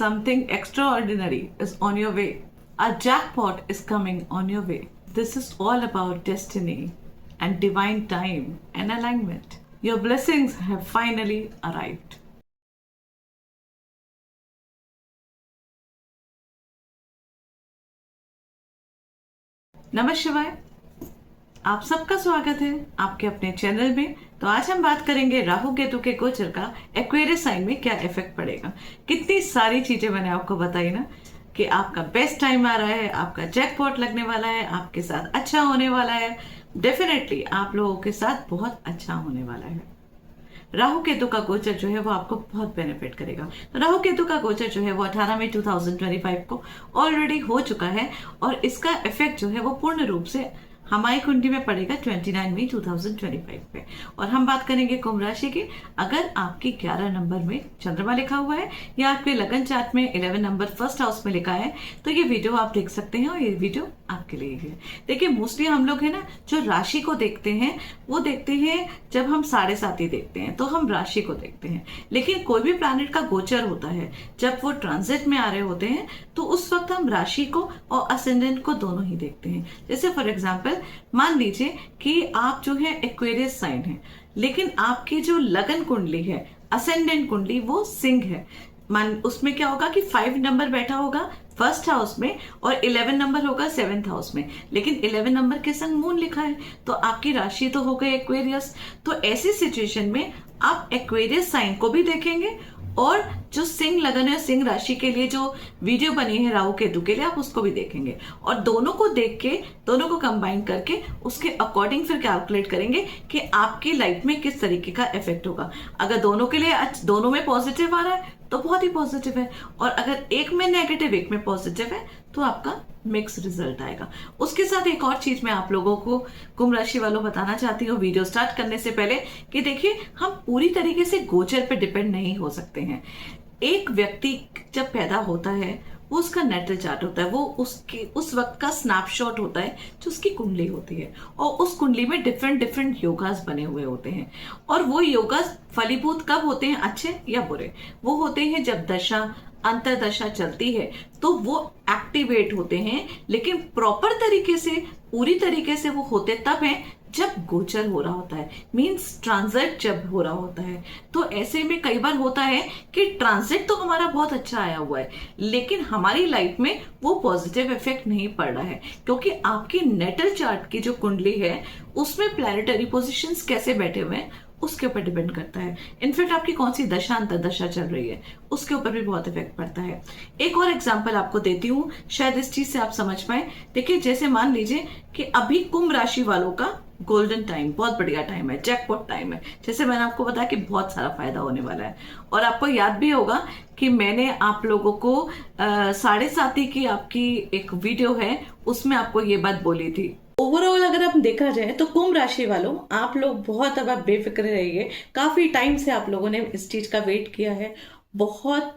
something extraordinary is on your way. A jackpot is coming on your way. This is all about destiny and divine time and alignment. Your blessings have finally arrived. नमः शिवाय, आप सबका स्वागत है आपके अपने channel में। तो आज हम बात करेंगे राहु केतु के गोचर का एक्वेरियस साइन में क्या इफेक्ट पड़ेगा। कितनी सारी चीजें मैंने आपको बताई ना कि आपका बेस्ट टाइम आ रहा है, आपका जैकपॉट लगने वाला है, आपके साथ अच्छा होने वाला है। डेफिनेटली आप लोगों के साथ बहुत अच्छा होने वाला है। राहु केतु का गोचर जो है वो आपको बहुत बेनिफिट करेगा। तो राहु केतु का गोचर जो है वो 18 मई 2025 को ऑलरेडी हो चुका है और इसका इफेक्ट जो है वो पूर्ण रूप से हमारी कुंडली में पड़ेगा 29 मई 2025 पे। और हम बात करेंगे कुंभ राशि की। अगर आपकी 11 नंबर में चंद्रमा लिखा हुआ है या आपके लगन चार्ट में 11 नंबर फर्स्ट हाउस में लिखा है तो ये वीडियो आप देख सकते हैं और ये वीडियो आपके लिए है। देखिए, मोस्टली हम लोग है ना जो राशि को देखते हैं वो देखते हैं जब हम 7.5 देखते हैं तो हम राशि को देखते हैं, लेकिन कोई भी प्लैनेट का गोचर होता है जब वो ट्रांजिट में आ रहे होते हैं तो उस वक्त हम राशि को और असेंडेंट को दोनों ही देखते हैं। जैसे फॉर एग्जाम्पल मान लीजिए कि आप जो है एक्वेरियस साइन है, लेकिन आपकी जो लगन कुंडली है, असेंडेंट कुंडली, वो सिंह है। मान उसमें क्या होगा कि 5 नंबर बैठा होगा फर्स्ट हाउस में और 11 नंबर होगा 7th हाउस में, लेकिन 11 नंबर के संग मून लिखा है तो आपकी राशि तो हो गई एक्वेरियस। तो ऐसी सिचुएशन में आप एक्वेरियस साइन को भी देखेंगे और जो सिंह लगन है, सिंह राशि के लिए जो वीडियो बनी है राहु केतु के लिए, आप उसको भी देखेंगे और दोनों को देख के, दोनों को कंबाइन करके उसके अकॉर्डिंग फिर कैलकुलेट करेंगे कि आपकी लाइफ में किस तरीके का इफेक्ट होगा। अगर दोनों के लिए दोनों में पॉजिटिव आ रहा है तो बहुत ही पॉजिटिव है, और अगर एक में नेगेटिव एक में पॉजिटिव है तो आपका मिक्स रिजल्ट आएगा। उसके साथ एक और चीज मैं आप लोगों को कुंभ राशि वालों बताना चाहती हूँ वीडियो स्टार्ट करने से पहले कि देखिए, हम पूरी तरीके से गोचर पे डिपेंड नहीं हो सकते हैं। एक व्यक्ति जब पैदा होता है वो उसका नेटल चार्ट होता है, वो उसके उस वक्त का स्नैपशॉट होता है जो उसकी कुंडली होती है, और उस कुंडली में डिफरेंट योगास बने हुए होते हैं। और वो योगास फलीभूत कब होते हैं, अच्छे या बुरे? वो होते हैं जब दशा अंतरदशा चलती है तो वो एक्टिवेट होते हैं, लेकिन प्रॉपर तरीके से, पूरी तरीके से वो होते तब है जब गोचर हो रहा होता है, मींस ट्रांजिट जब हो रहा होता है। तो ऐसे में कई बार होता है कि ट्रांजिट तो हमारा बहुत अच्छा आया हुआ है, लेकिन हमारी लाइफ में वो पॉजिटिव इफेक्ट नहीं पड़ रहा है, क्योंकि आपकी नेटल चार्ट की जो कुंडली है उसमें प्लैनेटरी पोजीशंस कैसे बैठे हुए हैं उसके ऊपर डिपेंड करता है। इनफैक्ट आपकी कौन सी दशा अंतरदशा चल रही है उसके ऊपर भी बहुत इफेक्ट पड़ता है। एक और एग्जांपल आपको देती हूँ, शायद इस चीज से आप समझ पाए। देखिए, जैसे मान लीजिए कि अभी कुंभ राशि वालों का गोल्डन टाइम, बहुत बढ़िया टाइम है, जैकपॉट टाइम है। जैसे मैंने आपको बताया कि बहुत सारा फायदा होने वाला है, और आपको याद भी होगा कि मैंने आप लोगों को 7.5 की आपकी एक वीडियो है उसमें आपको ये बात बोली थी। ओवरऑल अगर आप देखा जाए तो कुंभ राशि वालों, आप लोग बहुत अब आप बेफिक्र रहिए। काफी टाइम से आप लोगों ने इस चीज का वेट किया है, बहुत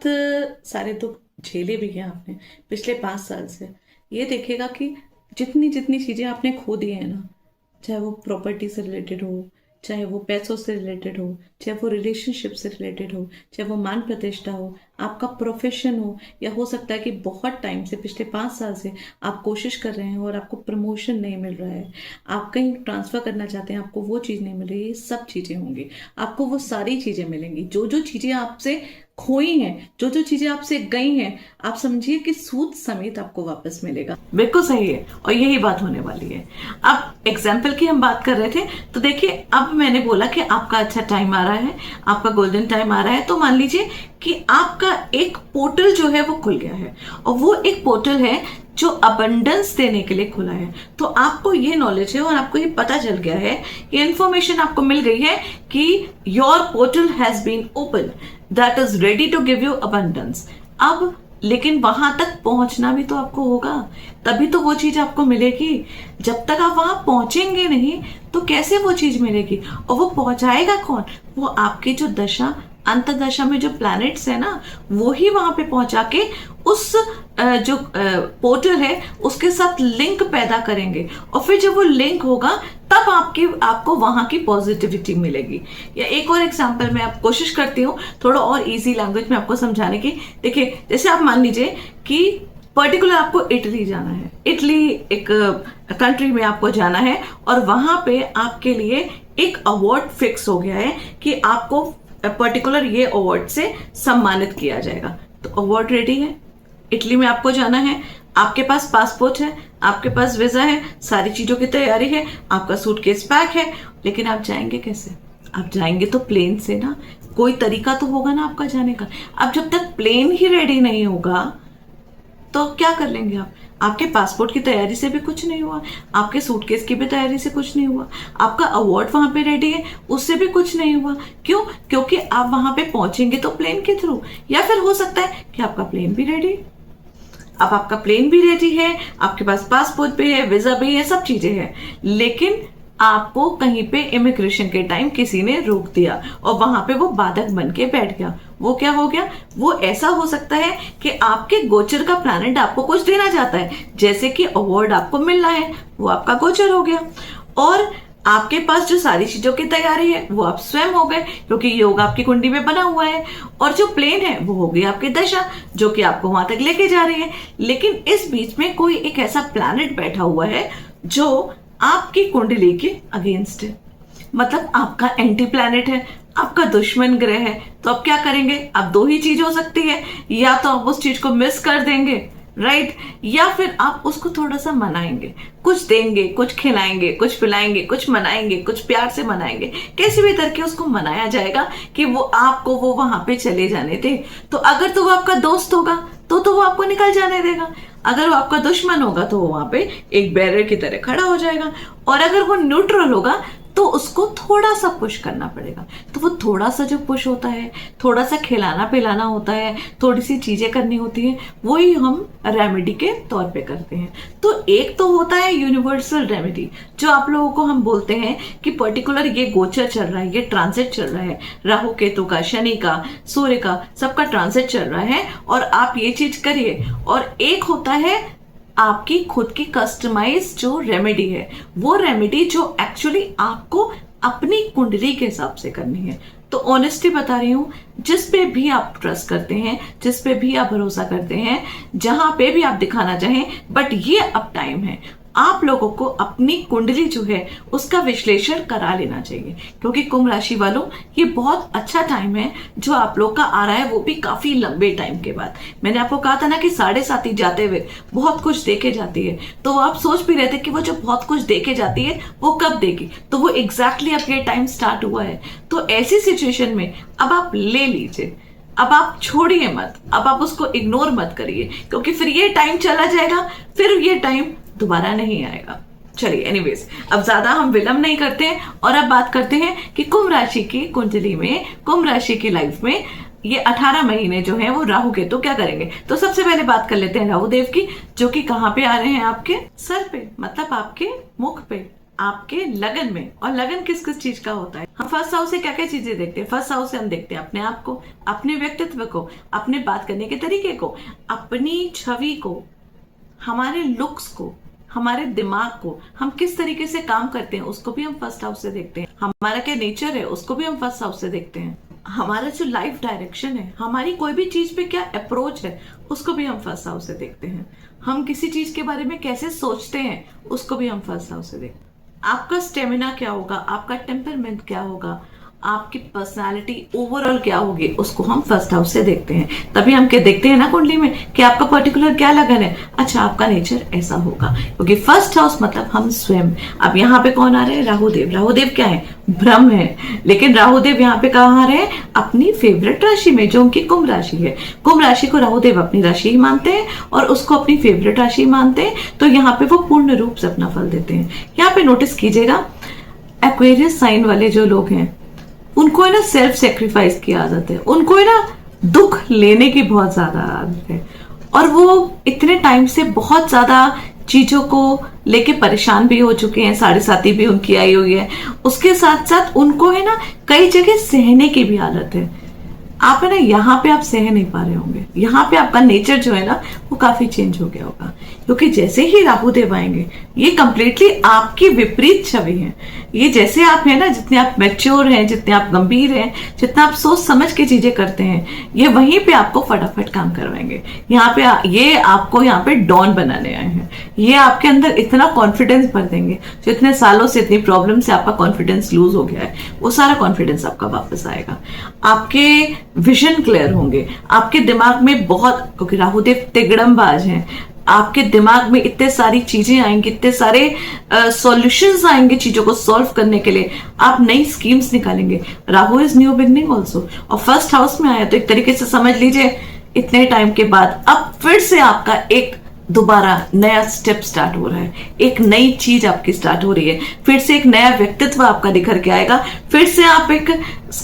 सारे दुख झेले भी हैं आपने पिछले 5 साल से। ये देखिएगा कि जितनी जितनी चीजें आपने खो दी है ना, चाहे वो प्रॉपर्टी से रिलेटेड हो, चाहे वो पैसों से रिलेटेड हो, चाहे वो रिलेशनशिप से रिलेटेड हो, चाहे वो मान प्रतिष्ठा हो, आपका प्रोफेशन हो, या हो सकता है कि बहुत टाइम से, पिछले 5 साल से आप कोशिश कर रहे हैं और आपको प्रमोशन नहीं मिल रहा है, आप कहीं ट्रांसफर करना चाहते हैं, आपको वो चीज़ नहीं मिल रही, ये सब चीज़ें होंगी, आपको वो सारी चीज़ें मिलेंगी। जो जो चीज़ें आपसे खोई हैं, जो जो चीजें आपसे गई हैं, आप समझिए कि सूद समेत आपको वापस मिलेगा। बिल्कुल सही है, और यही बात होने वाली है। अब एग्जाम्पल की हम बात कर रहे थे, तो देखिए, अब मैंने बोला कि आपका अच्छा टाइम आ रहा है, आपका गोल्डन टाइम आ रहा है। तो मान लीजिए कि आपका एक पोर्टल जो है वो खुल गया है, और वो एक पोर्टल है जो अबंडेंस देने के लिए खुला है। तो आपको ये नॉलेज है और आपको ये पता चल गया है, ये इंफॉर्मेशन आपको मिल गई है कि your portal has been open that is ready to give you abundance. अब लेकिन वहां तक पहुंचना भी तो आपको होगा, तभी तो वो चीज आपको मिलेगी। जब तक आप वहां पहुंचेंगे नहीं तो कैसे वो चीज मिलेगी? और वो पहुंचाएगा कौन? वो आपकी जो दशा अंतरदशा में जो प्लैनेट्स है ना, वो ही वहां पे पहुंचा के उस जो पोर्टल है उसके साथ लिंक पैदा करेंगे, और फिर जब वो लिंक होगा तब आपको वहां की पॉजिटिविटी मिलेगी। या एक और एग्जांपल मैं आप कोशिश करती हूँ थोड़ा और इजी लैंग्वेज में आपको समझाने की। देखिए, जैसे आप मान लीजिए कि पर्टिकुलर आपको इटली जाना है, इटली एक कंट्री में आपको जाना है, और वहां पे आपके लिए एक अवार्ड फिक्स हो गया है कि आपको पर्टिकुलर ये अवार्ड से सम्मानित किया जाएगा। तो अवार्ड रेडी है, इटली में आपको जाना है, आपके पास पासपोर्ट है, आपके पास वीजा है, सारी चीजों की तैयारी है, आपका सूटकेस पैक है, लेकिन आप जाएंगे कैसे? आप जाएंगे तो प्लेन से ना, कोई तरीका तो होगा ना आपका जाने का। अब जब तक प्लेन ही रेडी नहीं होगा तो क्या कर लेंगे आप? आपके पासपोर्ट की तैयारी से भी कुछ नहीं हुआ, आपके सूटकेस की भी तैयारी से कुछ नहीं हुआ, आपका अवार्ड वहां पे रेडी है उससे भी कुछ नहीं हुआ। क्यों? क्योंकि आप वहां पे पहुंचेंगे तो प्लेन के थ्रू, या फिर हो सकता है कि आपका प्लेन भी रेडी। अब आपका प्लेन भी रेडी है, आपके पास पासपोर्ट भी है, वीजा भी है, सब चीजें हैं, लेकिन आपको कहीं पे इमिग्रेशन के टाइम किसी ने रोक दिया और वहां पे वो बाधक बन के बैठ गया। वो क्या हो गया? वो ऐसा हो सकता है कि आपके गोचर का प्लैनेट आपको कुछ देना चाहता है, जैसे कि अवार्ड आपको मिलना है, वो आपका गोचर हो गया, और आपके पास जो सारी चीजों की तैयारी है वो आप स्वयं हो गए, क्योंकि योग आपकी कुंडली में बना हुआ है, और जो प्लेन है वो हो गई आपकी दशा जो कि आपको वहां तक लेके जा रही है। लेकिन इस बीच में कोई एक ऐसा प्लैनेट बैठा हुआ है जो आपकी कुंडली के अगेंस्ट है, मतलब आपका एंटी प्लैनेट है, आपका दुश्मन ग्रह है। तो अब क्या करेंगे? अब दो ही चीज हो सकती है, या तो आप उस चीज को मिस कर देंगे, राइट, या फिर आप उसको थोड़ा सा मनाएंगे, कुछ देंगे, कुछ खिलाएंगे, कुछ पिलाएंगे, कुछ मनाएंगे, कुछ प्यार से मनाएंगे, कैसे भी करके उसको मनाया जाएगा कि वो आपको वो वहां पे चले जाने दे। तो अगर तो वो आपका दोस्त होगा तो वो आपको निकल जाने देगा, अगर वो आपका दुश्मन होगा तो वो वहां पे एक बैरियर की तरह खड़ा हो जाएगा, और अगर वो न्यूट्रल होगा तो उसको थोड़ा सा पुश करना पड़ेगा। तो वो थोड़ा सा जो पुश होता है, थोड़ा सा खिलाना पिलाना होता है, थोड़ी सी चीजें करनी होती है, वही हम रेमेडी के तौर पे करते हैं। तो एक तो होता है यूनिवर्सल रेमेडी, जो आप लोगों को हम बोलते हैं कि पर्टिकुलर ये गोचर चल रहा है, ये ट्रांजिट चल रहा है, राहु केतु का, शनि का, सूर्य का, सबका ट्रांजिट चल रहा है, और आप ये चीज करिए। और एक होता है आपकी खुद की कस्टमाइज जो रेमेडी है, वो रेमेडी जो एक्चुअली आपको अपनी कुंडली के हिसाब से करनी है। तो ऑनेस्टली बता रही हूं, जिस पे भी आप ट्रस्ट करते हैं, जिस पे भी आप भरोसा करते हैं, जहां पे भी आप दिखाना चाहें, बट ये अब टाइम है आप लोगों को अपनी कुंडली जो है उसका विश्लेषण करा लेना चाहिए, क्योंकि कुंभ राशि वालों ये बहुत अच्छा टाइम है जो आप लोग का आ रहा है, वो भी काफी लंबे टाइम के बाद। मैंने आपको कहा था ना कि 7.5 जाते हुए बहुत कुछ देके जाती है, तो आप सोच भी रहे थे कि वो जो बहुत कुछ देके जाती है वो कब देगी, तो वो एग्जैक्टली अब ये टाइम स्टार्ट हुआ है। तो ऐसी सिचुएशन में अब आप ले लीजिए, अब आप छोड़िए मत, अब आप उसको इग्नोर मत करिए, क्योंकि फिर ये टाइम चला जाएगा, फिर ये टाइम दोबारा नहीं आएगा। चलिए एनीवेज, अब ज्यादा हम विलंब नहीं करते हैं और अब बात करते हैं कि कुंभ राशि की कुंडली में, कुंभ राशि की लाइफ में ये 18 महीने जो है वो राहु केतु क्या करेंगे। तो सबसे पहले बात कर लेते हैं राहु देव की, जो कि कहाँ पे आ रहे हैं? आपके सर पे, मतलब आपके मुख पे, आपके लगन में। और लगन किस किस चीज का होता है? हम फर्स्ट हाउस से क्या क्या चीजें देखते हैं? फर्स्ट हाउस से हम देखते हैं अपने आप को, अपने व्यक्तित्व को, अपने बात करने के तरीके को, अपनी छवि को, हमारे लुक्स को, हमारे दिमाग को, हम किस तरीके से काम करते हैं उसको भी हम फर्स्ट हाउस से देखते हैं, हमारा क्या नेचर है उसको भी हम फर्स्ट हाउस से देखते हैं, हमारा जो लाइफ डायरेक्शन है, हमारी कोई भी चीज पे क्या अप्रोच है उसको भी हम फर्स्ट हाउस से देखते हैं, हम किसी चीज के बारे में कैसे सोचते हैं उसको भी हम फर्स्ट हाउस से देखते हैं, आपका स्टेमिना क्या होगा, आपका टेम्परमेंट क्या होगा, आपकी पर्सनालिटी ओवरऑल क्या होगी, उसको हम फर्स्ट हाउस से देखते हैं। तभी हम क्या देखते हैं ना कुंडली में कि आपका पर्टिकुलर क्या लगन है, अच्छा आपका नेचर ऐसा होगा, क्योंकि फर्स्ट हाउस मतलब हम स्वयं। अब यहाँ पे कौन आ रहे हैं? राहुदेव। राहुदेव क्या है? ब्रह्म है, लेकिन राहुदेव यहाँ पे कहाँ आ रहे हैं? अपनी फेवरेट राशि में, जो उनकी कुंभ राशि है। कुंभ राशि को राहुदेव अपनी राशि ही मानते हैं और उसको अपनी फेवरेट राशि मानते हैं, तो यहाँ पे वो पूर्ण रूप से अपना फल देते हैं। यहाँ पे नोटिस कीजिएगा, एक्वेरियस साइन वाले जो लोग हैं उनको है ना सेल्फ सेक्रीफाइस की आदत है, उनको है ना दुख लेने की बहुत ज्यादा आदत है, और वो इतने टाइम से बहुत ज्यादा चीजों को लेके परेशान भी हो चुके हैं, 7.5 भी उनकी आई हुई है, उसके साथ साथ उनको है ना कई जगह सहने की भी आदत है। आप है ना यहाँ पे आप सह नहीं पा रहे होंगे, यहाँ पे आपका नेचर जो है ना वो काफी चेंज हो गया होगा, क्योंकि जैसे ही राहु देव आएंगे ये कंप्लीटली आपकी विपरीत छवि है। ये जैसे आप है ना, जितने आप मैच्योर हैं, जितने आप गंभीर हैं, जितना आप सोच समझ के चीजें करते हैं, ये वहीं पे आपको फटाफट काम करवाएंगे। यहाँ पे ये आपको यहाँ पे डॉन बनाने आए हैं। ये आपके अंदर इतना कॉन्फिडेंस भर देंगे, जो इतने सालों से इतनी प्रॉब्लम से आपका कॉन्फिडेंस लूज हो गया है, वो सारा कॉन्फिडेंस आपका वापस आएगा। आपके विजन क्लियर होंगे, आपके दिमाग में बहुत, क्योंकि राहुदेव तिगड़मबाज हैं, आपके दिमाग में इतने सारी चीजें आएंगी, इतने सारे सॉल्यूशंस आएंगे चीजों को सॉल्व करने के लिए। आप नई स्कीम्स निकालेंगे। Rahu is new beginning also, और फर्स्ट हाउस में आया तो एक तरीके से समझ लीजिए इतने टाइम के बाद अब फिर से आपका एक दोबारा नया स्टेप स्टार्ट हो रहा है, एक नई चीज आपकी स्टार्ट हो रही है, फिर से एक नया व्यक्तित्व आपका निखर के आएगा, फिर से आप एक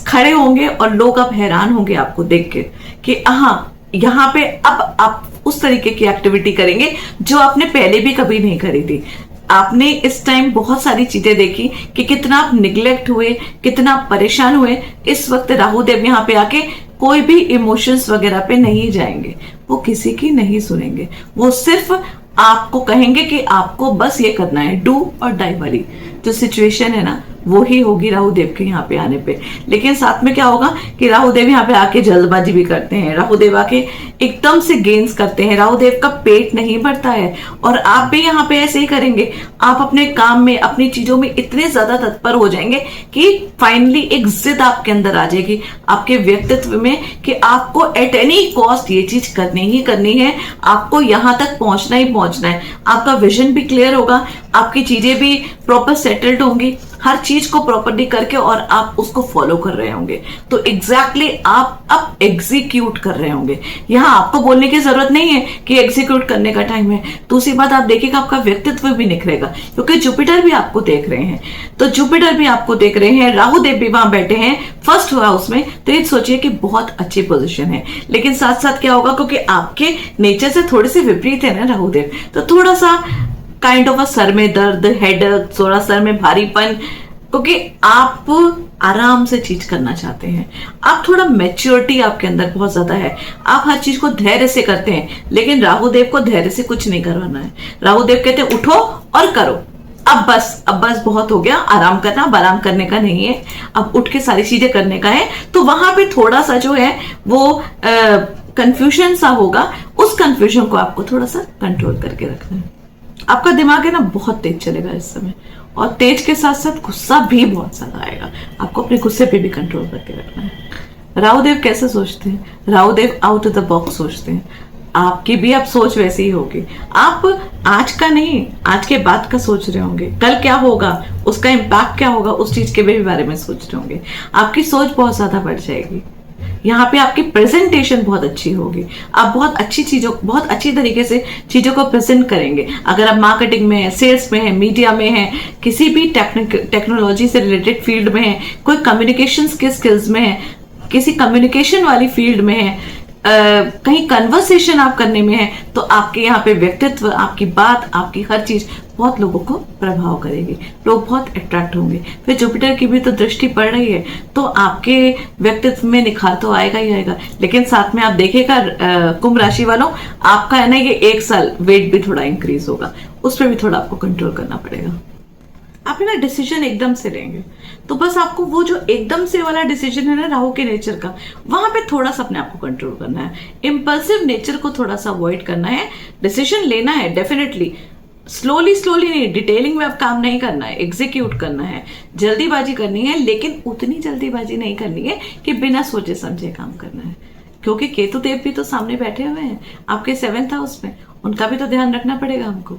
खड़े होंगे और लोग अब हैरान होंगे आपको देख के कि हाँ, यहाँ पे अब आप उस तरीके की एक्टिविटी करेंगे जो आपने पहले भी कभी नहीं करी थी। आपने इस टाइम बहुत सारी चीजें देखी कि कितना आप निग्लेक्ट हुए, कितना आप परेशान हुए। इस वक्त राहु देव यहाँ पे आके कोई भी इमोशंस वगैरह पे नहीं जाएंगे, वो किसी की नहीं सुनेंगे, वो सिर्फ आपको कहेंगे कि आपको बस ये करना है, डू और डाई वाली जो सिचुएशन है ना वो ही होगी राहु देव के यहाँ पे आने पे। लेकिन साथ में क्या होगा कि राहु देव यहाँ पे आके जल्दबाजी भी करते हैं, राहु देव आके एकदम से गेन्स करते हैं, राहु देव का पेट नहीं भरता है, और आप भी यहाँ पे ऐसे ही करेंगे। आप अपने काम में, अपनी चीजों में इतने ज्यादा तत्पर हो जाएंगे कि फाइनली एक जिद आपके अंदर आ जाएगी, आपके व्यक्तित्व में, कि आपको एट एनी कॉस्ट ये चीज करनी ही करनी है, आपको यहाँ तक पहुंचना ही पहुंचना है। आपका विजन भी क्लियर होगा, आपकी चीजें भी प्रॉपर सेटल्ड होंगी, हर चीज को प्रॉपर्ली करके, और आप उसको फॉलो कर रहे होंगे। तो एग्जैक्टली आप अब एग्जीक्यूट कर रहे होंगे। यहाँ आपको बोलने की जरूरत नहीं है कि एग्जीक्यूट करने का टाइम है। दूसरी बात आप देखिएगा, आपका व्यक्तित्व भी निखरेगा, क्योंकि जुपिटर भी आपको देख रहे हैं। तो जुपिटर भी आपको देख रहे हैं, राहु देव भी वहां बैठे हैं फर्स्ट हाउस में, तो ये सोचिए कि बहुत अच्छी पोजिशन है। लेकिन साथ साथ क्या होगा, क्योंकि आपके नेचर से थोड़े से विपरीत है ना राहु देव, तो थोड़ा सा काइंड ऑफ सर में दर्द, हेडेक, थोड़ा सर में भारीपन, क्योंकि आप आराम से चीज करना चाहते हैं। आप थोड़ा मैच्योरिटी आपके अंदर बहुत ज्यादा है, आप हर चीज को धैर्य से करते हैं। लेकिन राहु देव को धैर्य से कुछ नहीं करवाना है। राहु देव कहते हैं उठो और करो, अब बस बहुत हो गया, आराम करना, अब आराम करने का नहीं है, अब उठ के सारी चीजें करने का है। तो वहां पे थोड़ा सा जो है वो कंफ्यूजन सा होगा, उस कंफ्यूजन को आपको थोड़ा सा कंट्रोल करके रखना है। आपका दिमाग है ना बहुत तेज चलेगा इस समय, और तेज के साथ साथ गुस्सा भी बहुत ज्यादा आएगा, आपको अपने गुस्से पे भी कंट्रोल करके रखना है। राहुदेव कैसे सोचते हैं? Rahudev out of the box सोचते हैं। आपकी भी अब सोच वैसी ही होगी। आप आज का नहीं, आज के बाद का सोच रहे होंगे, कल क्या होगा, उसका इम्पैक्ट क्या होगा, उस चीज के भी बारे में सोच रहे होंगे। आपकी सोच बहुत ज्यादा बढ़ जाएगी। यहाँ पे आपकी प्रेजेंटेशन बहुत अच्छी होगी, आप बहुत अच्छी तरीके से चीजों को प्रेजेंट करेंगे। अगर आप मार्केटिंग में है, सेल्स में है, मीडिया में है, किसी भी टेक्नोलॉजी से रिलेटेड फील्ड में है, कोई कम्युनिकेशन के स्किल्स में है, किसी कम्युनिकेशन वाली फील्ड में है, कहीं कन्वर्सेशन आप करने में है, तो आपके यहाँ पे व्यक्तित्व, आपकी बात, आपकी हर चीज बहुत लोगों को प्रभाव करेगी, लोग बहुत अट्रैक्ट होंगे। फिर जुपिटर की भी तो दृष्टि पड़ रही है, तो आपके व्यक्तित्व में निखार तो आएगा ही आएगा। लेकिन साथ में आप देखिएगा कुंभ राशि वालों, आपका है ना ये 1 साल वेट भी थोड़ा इंक्रीज होगा, उस पर भी थोड़ा आपको कंट्रोल करना पड़ेगा। आप है ना डिसीजन एकदम से लेंगे, तो बस आपको वो जो एकदम से वाला डिसीजन है ना राहु के नेचर का, वहां पे थोड़ा सा अपने आप को कंट्रोल करना है। इम्पल्सिव नेचर को थोड़ा सा अवॉइड करना है। डिसीजन लेना है डेफिनेटली, स्लोली नहीं, डिटेलिंग में अब काम नहीं करना है, एग्जीक्यूट करना है। जल्दीबाजी करनी है, लेकिन उतनी जल्दीबाजी नहीं करनी है कि बिना सोचे समझे काम करना है, क्योंकि केतु देव भी तो सामने बैठे हुए हैं आपके 7th हाउस में, उनका भी तो ध्यान रखना पड़ेगा हमको।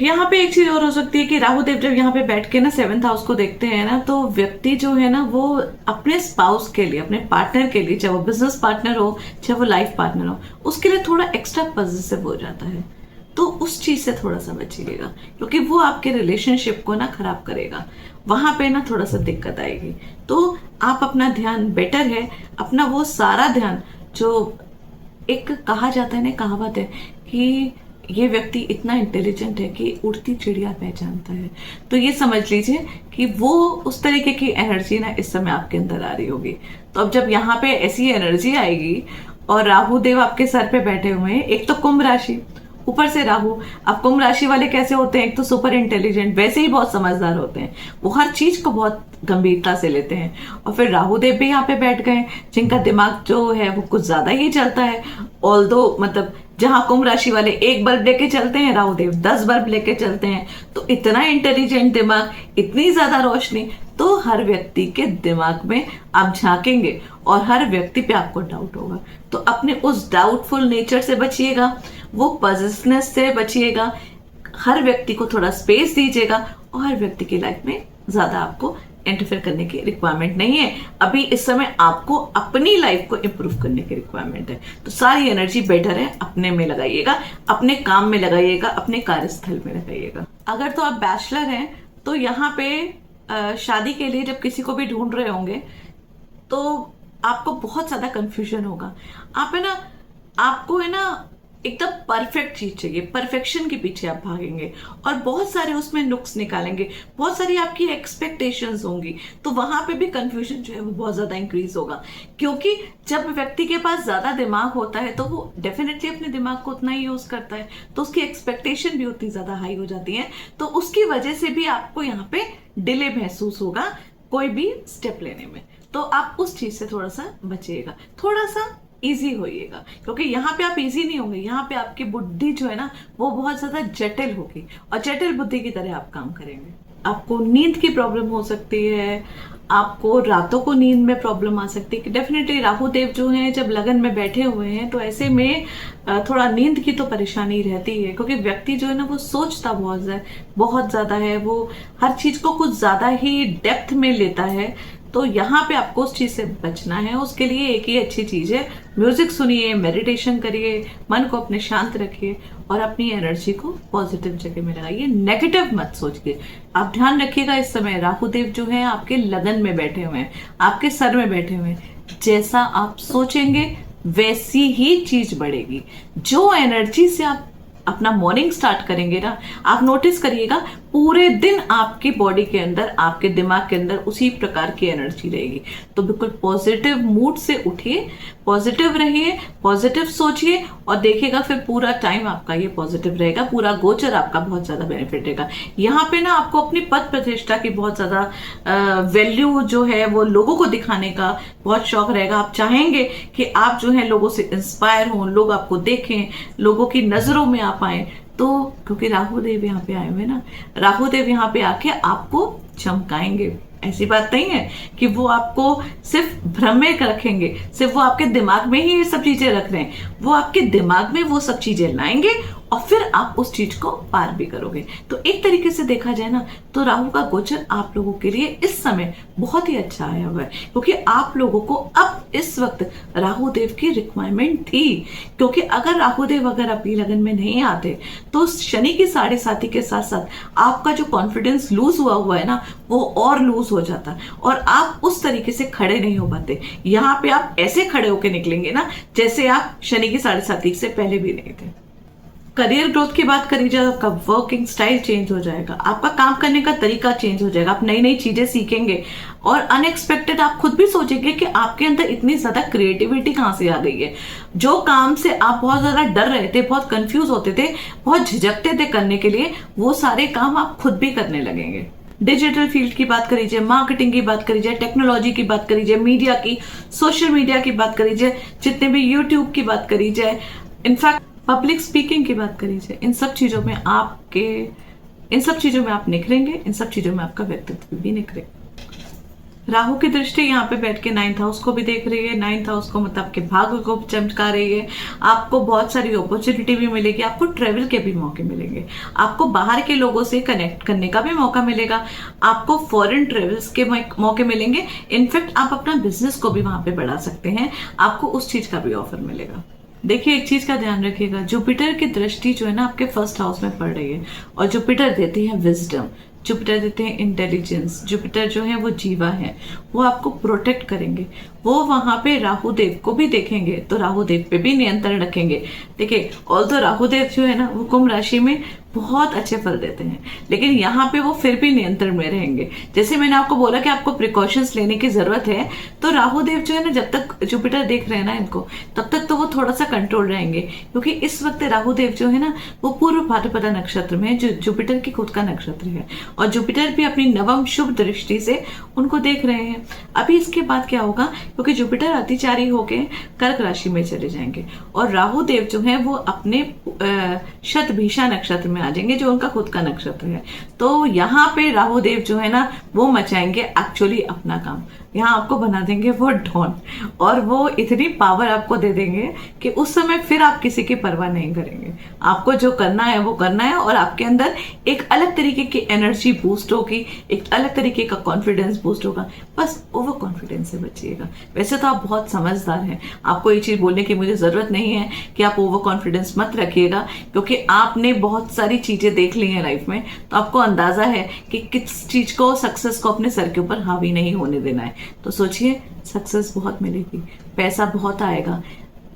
यहाँ पे एक चीज और हो सकती है कि राहु देव जब यहाँ पे बैठ के ना 7th हाउस को देखते हैं ना, तो व्यक्ति जो है ना वो अपने स्पाउस के लिए, अपने पार्टनर के लिए, चाहे वो बिजनेस पार्टनर हो, चाहे वो लाइफ पार्टनर हो, उसके लिए थोड़ा एक्स्ट्रा पॉजिटिव हो जाता है। तो उस चीज से थोड़ा सा बचिएगा, क्योंकि वो आपके रिलेशनशिप को ना खराब करेगा, वहां पे ना थोड़ा सा दिक्कत आएगी। तो आप अपना ध्यान, बेटर है अपना वो सारा ध्यान, जो एक कहा जाता है ना, कहावत है कि ये व्यक्ति इतना इंटेलिजेंट है कि उड़ती चिड़िया पहचानता है। तो ये समझ लीजिए कि वो उस तरीके की एनर्जी ना इस समय आपके अंदर आ रही होगी। तो अब जब यहाँ पे ऐसी एनर्जी आएगी और राहु देव आपके सर पे बैठे हुए हैं, एक तो कुंभ राशि, ऊपर से राहु। अब कुंभ राशि वाले कैसे होते हैं, एक तो सुपर इंटेलिजेंट, वैसे ही बहुत समझदार होते हैं, वो हर चीज को बहुत गंभीरता से लेते हैं। और फिर राहु देव भी यहाँ पे बैठ गए, जिनका दिमाग जो है वो कुछ ज्यादा ही चलता है। ऑल्दो मतलब जहां कुंभ राशि वाले एक बल्ब लेके चलते हैं, राहु देव 10 बल्ब लेके चलते हैं। तो इतना इंटेलिजेंट दिमाग, इतनी ज्यादा रोशनी, तो हर व्यक्ति के दिमाग में आप झांकेंगे और हर व्यक्ति पे आपको डाउट होगा। तो अपने उस डाउटफुल नेचर से बचिएगा, वो पॉजिटिवनेस से बचिएगा, हर व्यक्ति को थोड़ा स्पेस दीजिएगा और हर व्यक्ति की लाइफ में ज्यादा आपको इंटरफेयर करने की रिक्वायरमेंट नहीं है। अभी इस समय आपको अपनी लाइफ को इंप्रूव करने की रिक्वायरमेंट है। तो सारी एनर्जी बेटर है अपने में लगाइएगा, अपने काम में लगाइएगा, अपने कार्यस्थल में लगाइएगा। अगर तो आप बैचलर हैं तो यहाँ पे शादी के लिए जब किसी को भी ढूंढ रहे होंगे तो आपको बहुत ज्यादा कंफ्यूजन होगा। आप है ना, आपको है ना एकदम परफेक्ट चीज चाहिए, परफेक्शन के पीछे आप भागेंगे और बहुत सारे उसमें नुक्स निकालेंगे, बहुत सारी आपकी एक्सपेक्टेशंस होंगी। तो वहां पे भी कंफ्यूजन जो है वो बहुत ज्यादा इंक्रीज होगा, क्योंकि जब व्यक्ति के पास ज्यादा दिमाग होता है तो वो डेफिनेटली अपने दिमाग को उतना ही यूज करता है, तो उसकी एक्सपेक्टेशन भी उतनी ज्यादा हाई हो जाती है। तो उसकी वजह से भी आपको यहाँ पे डिले महसूस होगा कोई भी स्टेप लेने में। तो आप उस चीज से थोड़ा सा बचिएगा, थोड़ा सा इजी होइएगा, क्योंकि यहाँ पे आप इजी नहीं होंगे। यहाँ पे आपकी बुद्धि जो है ना वो बहुत ज्यादा जटिल होगी और जटिल बुद्धि की तरह आप काम करेंगे। आपको नींद की प्रॉब्लम हो सकती है, आपको रातों को नींद में प्रॉब्लम आ सकती है कि डेफिनेटली राहु देव जो हैं जब लगन में बैठे हुए हैं तो ऐसे में थोड़ा नींद की तो परेशानी रहती है, क्योंकि व्यक्ति जो है ना वो सोचता बहुत ज्यादा है, वो हर चीज को कुछ ज्यादा ही डेप्थ में लेता है। तो यहाँ पे आपको उस चीज से बचना है। उसके लिए एक ही अच्छी चीज है, म्यूजिक सुनिए, मेडिटेशन करिए, मन को अपने शांत रखिए और अपनी एनर्जी को पॉजिटिव जगह में लगाइए, नेगेटिव मत सोचिए। आप ध्यान रखिएगा इस समय राहु देव जो है आपके लगन में बैठे हुए हैं, आपके सर में बैठे हुए हैं। जैसा आप सोचेंगे वैसी ही चीज बढ़ेगी। जो एनर्जी से आप अपना मॉर्निंग स्टार्ट करेंगे ना, आप नोटिस करिएगा पूरे दिन आपकी बॉडी के अंदर, आपके दिमाग के अंदर उसी प्रकार की एनर्जी रहेगी। तो बिल्कुल पॉजिटिव मूड से उठिए, पॉजिटिव रहिए, पॉजिटिव सोचिए और देखिएगा फिर पूरा टाइम आपका ये पॉजिटिव रहेगा, पूरा गोचर आपका बहुत ज्यादा बेनिफिट रहेगा। यहाँ पे ना आपको अपनी पद प्रतिष्ठा की बहुत ज्यादा वैल्यू जो है वो लोगों को दिखाने का बहुत शौक रहेगा। आप चाहेंगे कि आप जो है लोगों से इंस्पायर हों, लोग आपको देखें, लोगों की नजरों में आप आए। तो क्योंकि राहु देव यहाँ पे आए हुए ना, राहु देव यहाँ पे आके आपको चमकाएंगे। ऐसी बात नहीं है कि वो आपको सिर्फ भ्रम में रखेंगे, सिर्फ वो आपके दिमाग में ही ये सब चीजें रख रहे हैं, वो आपके दिमाग में वो सब चीजें लाएंगे और फिर आप उस चीज को पार भी करोगे। तो एक तरीके से देखा जाए ना तो राहु का गोचर आप लोगों के लिए इस समय बहुत ही अच्छा आया हुआ है, क्योंकि आप लोगों को अब इस वक्त राहु देव की रिक्वायरमेंट थी। क्योंकि अगर राहु देव अगर आपकी लगन में नहीं आते तो शनि की 7.5 के साथ साथ आपका जो कॉन्फिडेंस लूज हुआ है ना वो और लूज हो जाता और आप उस तरीके से खड़े नहीं हो पाते। यहाँ पे आप ऐसे खड़े होके निकलेंगे ना जैसे आप शनि की 7.5 से पहले भी नहीं थे। करियर ग्रोथ की बात करी जाए, आपका वर्किंग स्टाइल चेंज हो जाएगा, आपका काम करने का तरीका चेंज हो जाएगा, आप नई नई चीजें सीखेंगे और अनएक्सपेक्टेड आप खुद भी सोचेंगे कि आपके अंदर इतनी ज्यादा क्रिएटिविटी कहां से आ गई है। जो काम से आप बहुत ज्यादा डर रहे थे, बहुत कंफ्यूज होते थे, बहुत झिझकते थे करने के लिए, वो सारे काम आप खुद भी करने लगेंगे। डिजिटल फील्ड की बात करी जाए, मार्केटिंग की बात करी जाए, टेक्नोलॉजी की बात करी जाए, मीडिया की, सोशल मीडिया की बात करी जाए, जितने भी यूट्यूब की बात करी जाए, इनफैक्ट पब्लिक स्पीकिंग की बात करी जाए, इन सब चीजों में आप निखरेंगे, इन सब चीजों में आपका व्यक्तित्व भी निखरेगा। राहु की दृष्टि यहाँ पे बैठ के 9th हाउस को भी देख रही है। 9th हाउस को मतलब आपके भाग्य को चमका रही है। आपको बहुत सारी अपॉर्चुनिटी भी मिलेगी, आपको ट्रेवल के भी मौके मिलेंगे, आपको बाहर के लोगों से कनेक्ट करने का भी मौका मिलेगा, आपको फॉरेन ट्रेवल्स के मौके मिलेंगे। इनफैक्ट आप अपना बिजनेस को भी वहां पे बढ़ा सकते हैं, आपको उस चीज का भी ऑफर मिलेगा। देखिए एक चीज का ध्यान रखिएगा, जुपिटर की दृष्टि जो है ना आपके 1st हाउस में पड़ रही है और जुपिटर देती है विजडम, जुपिटर देते हैं इंटेलिजेंस, जुपिटर जो है वो जीवा है, वो आपको प्रोटेक्ट करेंगे, वो वहां पे राहु देव को भी देखेंगे तो राहु देव पे भी नियंत्रण रखेंगे। देखिए, और तो राहु देव जो है ना वो कुंभ राशि में बहुत अच्छे फल देते हैं, लेकिन यहाँ पे वो फिर भी नियंत्रण में रहेंगे। जैसे मैंने आपको बोला कि आपको प्रिकॉशंस लेने की जरूरत है, तो राहु देव जो है ना, जब तक जुपिटर देख रहे हैं ना इनको, तब तक तो वो थोड़ा सा कंट्रोल रहेंगे, क्योंकि इस वक्त राहु देव जो है ना वो पूर्व भाद्रपदा नक्षत्र में है, जो जुपिटर की खुद का नक्षत्र है, और जुपिटर भी अपनी नवम शुभ दृष्टि से उनको देख रहे हैं। अभी इसके बाद क्या होगा, क्योंकि जुपिटर अतिचारी होके कर्क राशि में चले जाएंगे और राहु देव जो है वो अपने शतभिषा नक्षत्र में आ जाएंगे, जो उनका खुद का नक्षत्र है। तो यहाँ पे राहु देव जो है ना वो मचाएंगे एक्चुअली अपना काम, यहाँ आपको बना देंगे वो डॉन, और वो इतनी पावर आपको दे देंगे कि उस समय फिर आप किसी की परवाह नहीं करेंगे। आपको जो करना है वो करना है, और आपके अंदर एक अलग तरीके की एनर्जी बूस्ट होगी, एक अलग तरीके का कॉन्फिडेंस बूस्ट होगा। बस ओवर कॉन्फिडेंस से बचिएगा। वैसे तो आप बहुत समझदार हैं, आपको ये चीज बोलने की मुझे जरूरत नहीं है कि आप ओवर कॉन्फिडेंस मत रखिएगा, क्योंकि आपने बहुत सारी चीजें देख ली हैं लाइफ में, तो आपको अंदाजा है कि किस चीज को, सक्सेस को अपने सर के ऊपर हावी नहीं होने देना है। तो सोचिए, सक्सेस बहुत मिलेगी, पैसा बहुत आएगा,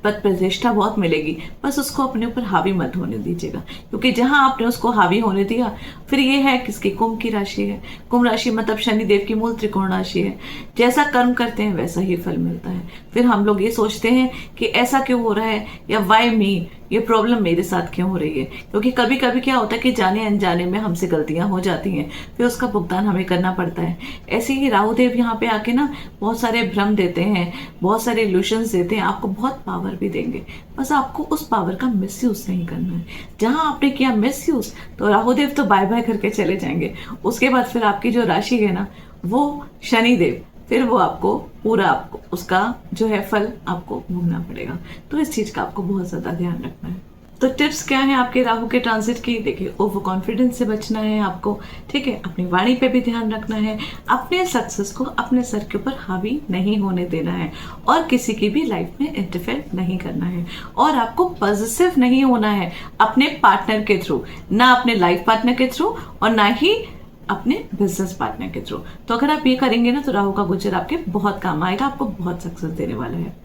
पद प्रतिष्ठा बहुत मिलेगी, बस उसको अपने ऊपर हावी मत होने दीजिएगा, क्योंकि जहां आपने उसको हावी होने दिया, फिर ये है किसकी, कुंभ की राशि है। कुंभ राशि मतलब शनि देव की मूल त्रिकोण राशि है। जैसा कर्म करते हैं वैसा ही फल मिलता है। फिर हम लोग ये सोचते हैं कि ऐसा क्यों हो रहा है, या वाई मी, ये प्रॉब्लम मेरे साथ क्यों हो रही है, क्योंकि कभी कभी क्या होता है कि जाने अनजाने में हमसे गलतियां हो जाती हैं, फिर उसका भुगतान हमें करना पड़ता है। ऐसे ही राहु देव यहाँ पे आके ना बहुत सारे भ्रम देते हैं, बहुत सारे इल्यूशंस देते हैं, आपको बहुत पावर भी देंगे, बस आपको उस पावर का मिसयूज नहीं करना है। जहां आपने किया मिसयूज, तो राहु देव तो बाय बाय करके चले जाएंगे। उसके बाद फिर आपकी जो राशि है ना वो शनि देव, फिर वो आपको पूरा, आपको उसका जो है फल आपको भोगना पड़ेगा। तो इस चीज का आपको बहुत ज्यादा ध्यान रखना है। तो टिप्स क्या है आपके राहु के ट्रांजिट की? देखिए, ओवर कॉन्फिडेंस से बचना है आपको, ठीक है, अपनी वाणी पे भी ध्यान रखना है, अपने सक्सेस को अपने सर के ऊपर हावी नहीं होने देना है, और किसी की भी लाइफ में इंटरफेयर नहीं करना है, और आपको पॉजिटिव नहीं होना है अपने पार्टनर के थ्रू, ना अपने लाइफ पार्टनर के थ्रू और ना ही अपने बिजनेस पार्टनर के थ्रू। तो अगर आप ये करेंगे ना, तो राहु का गोचर आपके बहुत काम आएगा, आपको बहुत सक्सेस देने वाला है।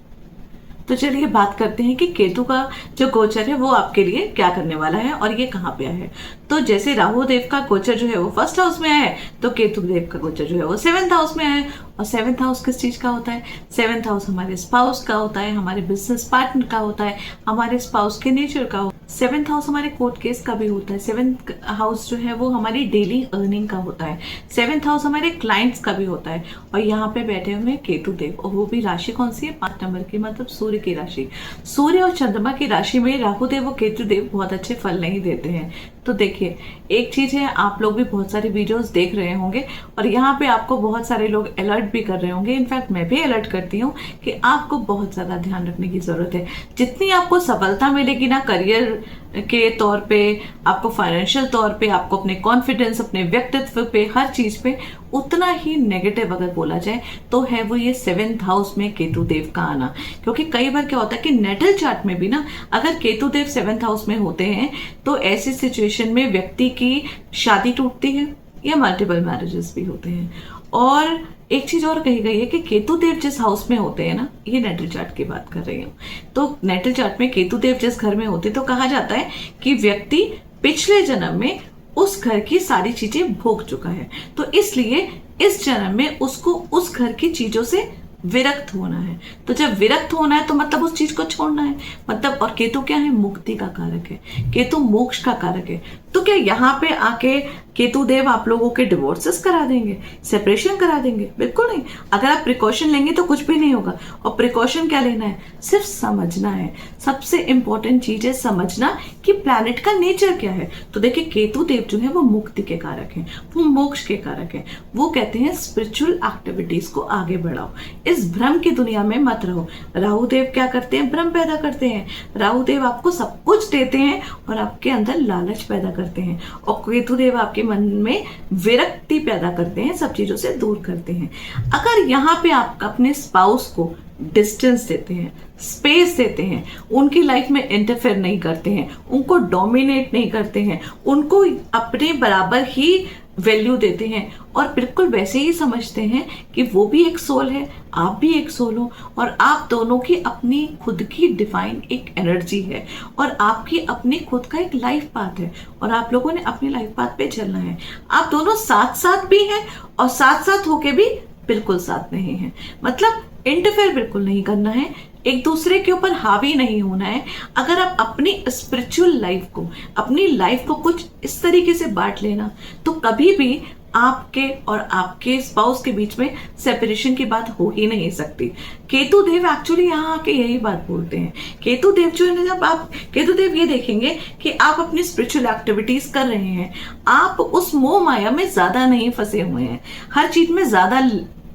तो चलिए बात करते हैं कि केतु का जो गोचर है वो आपके लिए क्या करने वाला है और ये कहाँ पे है। तो जैसे राहु देव का गोचर जो है वो फर्स्ट हाउस में है, तो केतु देव का गोचर जो है वो सेवेंथ हाउस में है। और सेवेंथ हाउस किस चीज का होता है? सेवेंथ हाउस हमारे स्पाउस का होता है, हमारे बिजनेस पार्टनर का होता है, हमारे स्पाउस के नेचर का होता है। सेवेंथ हाउस हमारे कोर्ट केस का भी होता है। सेवेंथ हाउस जो है वो हमारी डेली अर्निंग का होता है। सेवेंथ हाउस हमारे क्लाइंट्स का भी होता है। और यहाँ पे बैठे हुए केतु देव, और वो भी राशि कौन सी है? 5 नंबर की, मतलब सूर्य की राशि। सूर्य और चंद्रमा की राशि में राहु देव और केतु देव बहुत अच्छे फल नहीं देते हैं। तो देखिए, एक चीज है, आप लोग भी बहुत सारे वीडियोस देख रहे होंगे और यहाँ पे आपको बहुत सारे लोग अलर्ट भी कर रहे होंगे। इनफैक्ट मैं भी अलर्ट करती हूँ कि आपको बहुत ज्यादा ध्यान रखने की जरूरत है। जितनी आपको सफलता मिलेगी ना करियर के तौर पे, आपको फाइनेंशियल तौर पे, आपको अपने कॉन्फिडेंस, अपने व्यक्तित्व पे, हर चीज पे उतना ही नेगेटिव अगर बोला जाए तो है वो ये सेवेंथ हाउस में केतु देव का आना। क्योंकि कई बार क्या होता है कि नेटल चार्ट में भी ना अगर केतु देव सेवेंथ हाउस में होते हैं तो ऐसी सिचुएशन में व्यक्ति की शादी टूटती है या मल्टीपल मैरिजेस भी होते हैं। और एक चीज और कही गई है कि केतु देव जिस हाउस में होते हैं ना, ये नेटल चार्ट की बात कर रही हूँ, तो नेटल चार्ट में केतु देव जिस घर में होते तो कहा जाता है कि व्यक्ति पिछले जन्म में उस घर की सारी चीजें भोग चुका है, तो इसलिए इस जन्म में उसको उस घर की चीजों से विरक्त होना है। तो जब विरक्त होना है तो मतलब उस चीज को छोड़ना है, मतलब। और केतु क्या है? मुक्ति का कारक है, केतु मोक्ष का कारक है। तो क्या यहाँ पे आके केतु देव आप लोगों के डिवोर्सेस करा देंगे, सेपरेशन करा देंगे? बिल्कुल नहीं। अगर आप प्रिकॉशन लेंगे तो कुछ भी नहीं होगा। और प्रिकॉशन क्या लेना है? सिर्फ समझना है। सबसे इंपॉर्टेंट चीज है समझना कि प्लैनेट का नेचर क्या है। तो देखिए, केतु देव जो है वो मुक्ति के कारक हैं, वो मोक्ष के कारक हैं। वो कहते हैं स्पिरिचुअल एक्टिविटीज को आगे बढ़ाओ, इस भ्रम की दुनिया में मत रहो। राहु देव क्या करते हैं? भ्रम पैदा करते हैं। राहु देव आपको सब कुछ देते हैं और आपके अंदर लालच पैदा करते हैं, और केतु देव आपके मन में विरक्ति पैदा करते हैं, सब चीजों से दूर करते हैं। अगर यहाँ पे आप अपने स्पाउस को डिस्टेंस देते हैं, स्पेस देते हैं, उनकी लाइफ में इंटरफेयर नहीं करते हैं, उनको डोमिनेट नहीं करते हैं, उनको अपने बराबर ही वैल्यू देते हैं और बिल्कुल वैसे ही समझते हैं कि वो भी एक सोल है, आप भी एक सोल हो, और आप दोनों की अपनी खुद की डिवाइन एक एनर्जी है और आपकी अपनी खुद का एक लाइफ पाथ है और आप लोगों ने अपनी लाइफ पाथ पे चलना है। आप दोनों साथ साथ भी हैं और साथ साथ होके भी बिल्कुल साथ नहीं है, मतलब इंटरफेयर बिल्कुल नहीं करना है, एक दूसरे के ऊपर हावी नहीं होना है। अगर आप अपनी स्पिरिचुअल लाइफ को, अपनी लाइफ को कुछ इस तरीके से बांट लेना, तो कभी भी आपके और आपके स्पाउस के बीच में सेपरेशन की बात हो ही नहीं सकती। केतु देव एक्चुअली यहाँ आके यही बात बोलते हैं। केतु देव जो है, जब आप केतु देव ये देखेंगे कि आप अपनी स्पिरिचुअल एक्टिविटीज कर रहे हैं, आप उस मोह माया में ज्यादा नहीं फंसे हुए हैं, हर चीज में ज्यादा